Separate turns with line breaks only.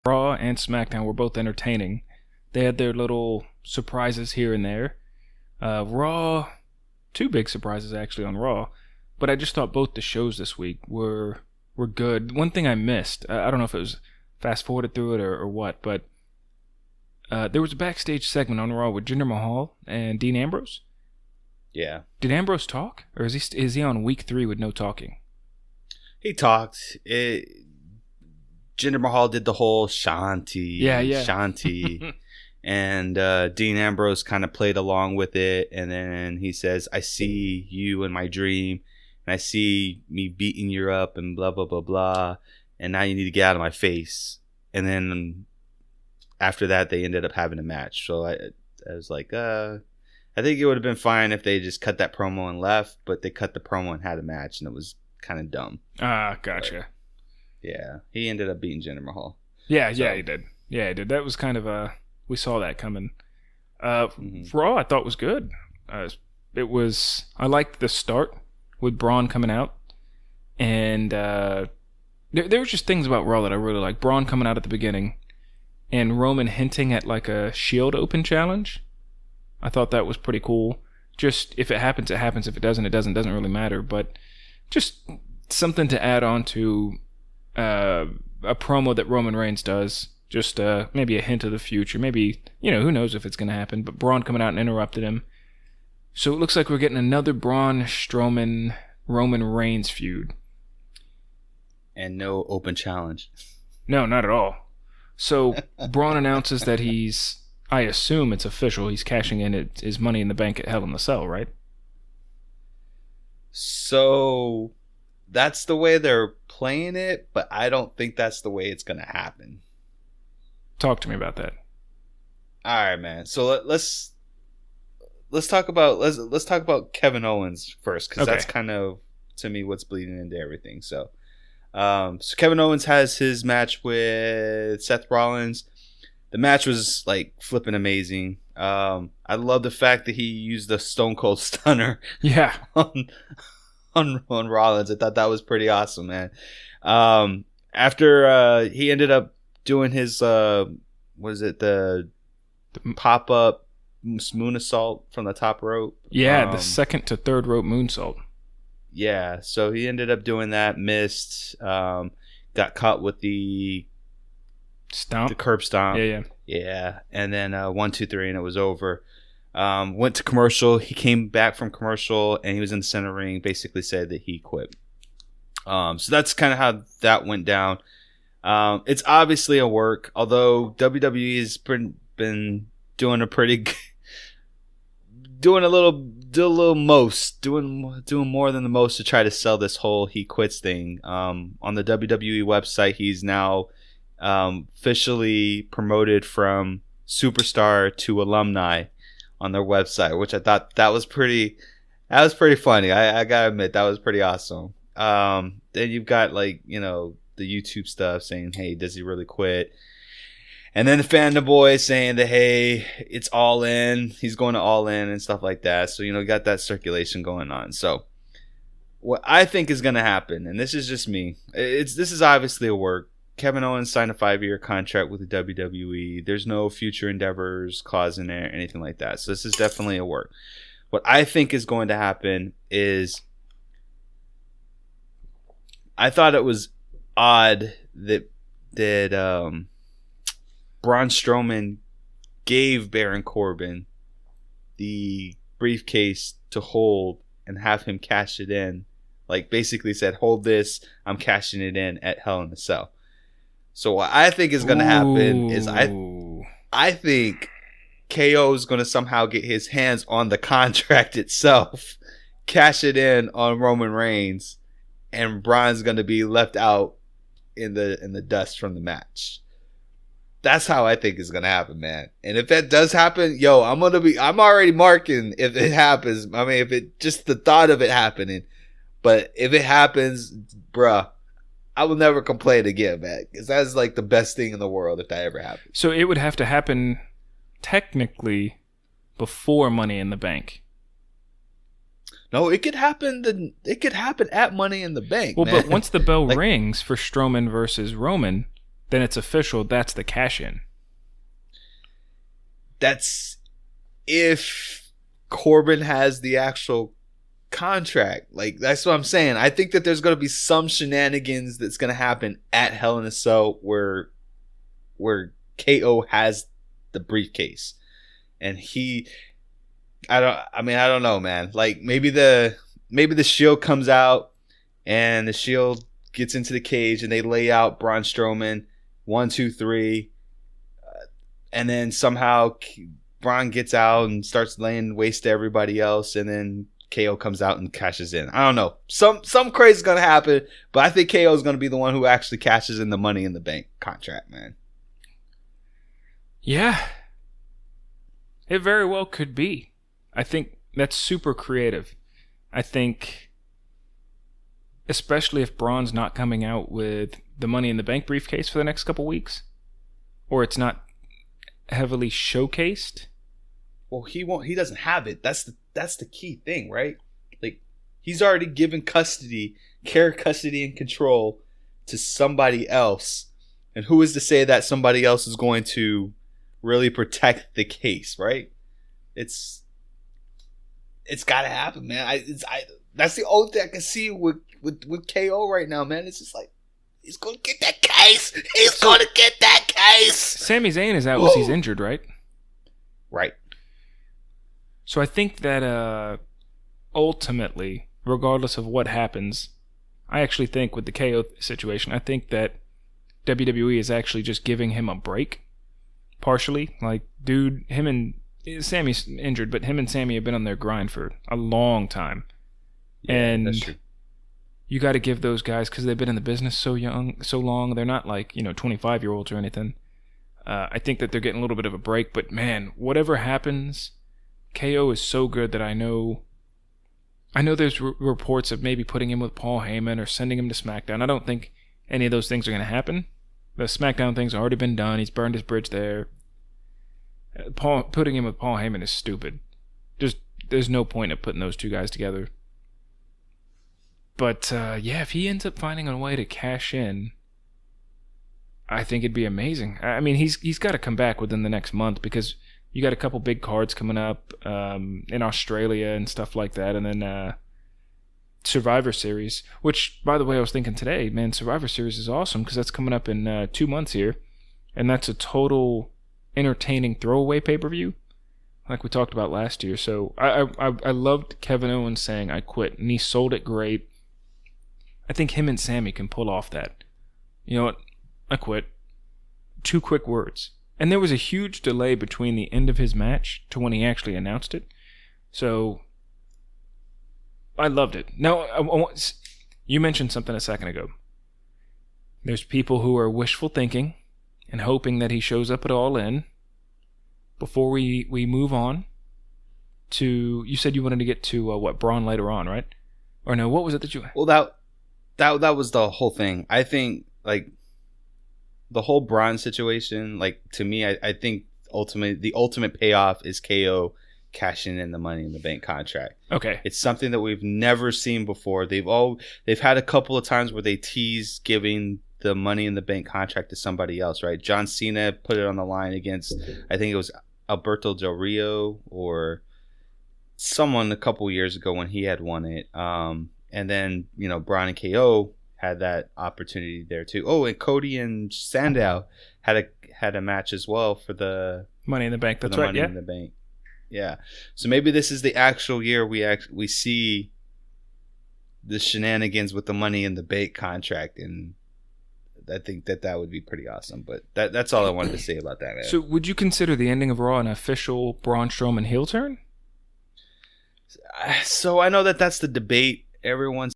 Raw and SmackDown were both entertaining. They had their little surprises here and there. Raw, two big surprises actually on Raw, but I just thought both the shows this week were good. One thing I missed, I don't know if it was fast forwarded through it or what, but there was a backstage segment on Raw with Jinder Mahal and Dean Ambrose.
Yeah.
Did Ambrose talk, or is he on week 3 with no talking?
He talked. Jinder Mahal did the whole Shanti.
Yeah.
Shanti. And Dean Ambrose kind of played along with it. And then he says, I see you in my dream. And I see me beating you up and blah, blah, blah, blah. And now you need to get out of my face. And then after that, they ended up having a match. So I was like, I think it would have been fine if they just cut that promo and left. But they cut the promo and had a match. And it was kind of dumb.
Gotcha.
But, yeah. He ended up beating Jinder Mahal.
Yeah, he did. Yeah, he did. That was kind of we saw that coming. Raw, I thought was good. I liked the start with Braun coming out, and there were just things about Raw that I really liked. Braun coming out at the beginning, and Roman hinting at like a Shield Open challenge. I thought that was pretty cool. Just if it happens, it happens. If it doesn't, it doesn't. Doesn't really matter. But just something to add on to a promo that Roman Reigns does. Just maybe a hint of the future. Maybe, who knows if it's going to happen. But Braun coming out and interrupted him. So it looks like we're getting another Braun Strowman Roman Reigns feud.
And no open challenge.
No, not at all. So Braun announces that I assume it's official, he's cashing in his Money in the Bank at Hell in the Cell, right?
So that's the way they're playing it, but I don't think that's the way it's going to happen.
Talk to me about that.
All right, man. So let's talk about Kevin Owens first, because that's kind of, to me, what's bleeding into everything. So Kevin Owens has his match with Seth Rollins. The match was like flipping amazing. I love the fact that he used the Stone Cold Stunner.
Yeah.
on Rollins. I thought that was pretty awesome, man. After he ended up doing his the pop-up moonsault from the top rope.
Yeah, the second to third rope moonsault.
Yeah, so he ended up doing that, missed, got caught with the
stomp,
the curb stomp.
Yeah.
And then 1, 2, 3, and it was over. Went to commercial. He came back from commercial, and he was in the center ring. Basically said that he quit. So that's kind of how that went down. It's obviously a work, although WWE has been doing a pretty, doing more than the most to try to sell this whole he quits thing. On the WWE website, he's now officially promoted from superstar to alumni on their website, which I thought that was pretty funny. I gotta admit, that was pretty awesome. Then you've got the YouTube stuff saying, hey, does he really quit? And then the Fandom Boys saying that, hey, it's All In. He's going to All In and stuff like that. So, you got that circulation going on. So what I think is going to happen, and this is just me, this is obviously a work. Kevin Owens signed a 5-year contract with the WWE. There's no future endeavors clause in there, anything like that. So this is definitely a work. What I think is going to happen is, I thought it was odd that Braun Strowman gave Baron Corbin the briefcase to hold and have him cash it in. Like, basically said, hold this, I'm cashing it in at Hell in a Cell. So what I think is going to happen is I think KO is going to somehow get his hands on the contract itself, cash it in on Roman Reigns, and Braun's going to be left out in the dust from the match. That's how I think it's gonna happen, man. And if that does happen, I'm already marking if it happens. I mean, if it just the thought of it happening. But if it happens, bruh, I will never complain again, man. Because that's like the best thing in the world if that ever happens.
So it would have to happen technically before Money in the Bank.
No, it could happen. It could happen at Money in the Bank.
Well,
man.
But once the bell rings for Strowman versus Roman, then it's official. That's the cash in.
That's if Corbin has the actual contract. Like, that's what I'm saying. I think that there's going to be some shenanigans that's going to happen at Hell in a Cell where KO has the briefcase, and I don't know, man. Like, maybe the Shield comes out and the Shield gets into the cage and they lay out Braun Strowman 1, 2, 3, and then somehow Braun gets out and starts laying waste to everybody else, and then KO comes out and cashes in. I don't know. Some crazy is gonna happen, but I think KO is gonna be the one who actually cashes in the Money in the Bank contract, man.
Yeah, it very well could be. I think that's super creative. I think, especially if Braun's not coming out with the Money in the Bank briefcase for the next couple weeks, or it's not heavily showcased.
Well, he doesn't have it. That's the key thing, right? Like, he's already given custody and control to somebody else, and who is to say that somebody else is going to really protect the case, right? It's got to happen, man. That's the only thing I can see with KO right now, man. It's just like, he's gonna get that case. He's gonna get that case.
Sami Zayn is out because he's injured, right?
Right.
So I think that ultimately, regardless of what happens, I actually think with the KO situation, I think that WWE is actually just giving him a break, partially. Like, dude, Sammy's injured, but him and Sammy have been on their grind for a long time.
Yeah,
and
that's true.
You got to give those guys, because they've been in the business so long. They're not like 25-year-olds or anything. I think that they're getting a little bit of a break. But man, whatever happens, KO is so good that I know there's reports of maybe putting him with Paul Heyman or sending him to SmackDown. I don't think any of those things are going to happen. The SmackDown thing's already been done. He's burned his bridge there. Putting him with Paul Heyman is stupid. There's no point of putting those two guys together. But yeah, if he ends up finding a way to cash in, I think it'd be amazing. I mean, he's got to come back within the next month, because you got a couple big cards coming up in Australia and stuff like that, and then Survivor Series. Which, by the way, I was thinking today, man, Survivor Series is awesome because that's coming up in 2 months here, and that's a total entertaining throwaway pay-per-view, like we talked about last year. So I loved Kevin Owens saying I quit, and he sold it great. I think him and Sammy can pull off that. You know what? I quit. 2 quick words. And there was a huge delay between the end of his match to when he actually announced it. So I loved it. Now, you mentioned something a second ago. There's people who are wishful thinking and hoping that he shows up at All In. Before we move on to, you said you wanted to get to Braun later on, right? Or no, what was it that you?
Well, that was the whole thing. I think, like, the whole Braun situation, like, to me, I think the ultimate payoff is KO cashing in the Money in the Bank contract.
Okay.
It's something that we've never seen before. They've had a couple of times where they tease giving the Money in the Bank contract to somebody else, right? John Cena put it on the line against, I think it was Alberto Del Rio or someone a couple years ago when he had won it. And then, Braun and KO had that opportunity there too. Oh, and Cody and Sandow had a match as well for the
Money in the Bank. That's right.
Money in the Bank. Yeah. So maybe this is the actual year we see the shenanigans with the Money in the Bank contract, and I think that would be pretty awesome. But that's all I wanted to say about that, man.
So would you consider the ending of Raw an official Braun Strowman heel turn?
So I know that's the debate. Everyone's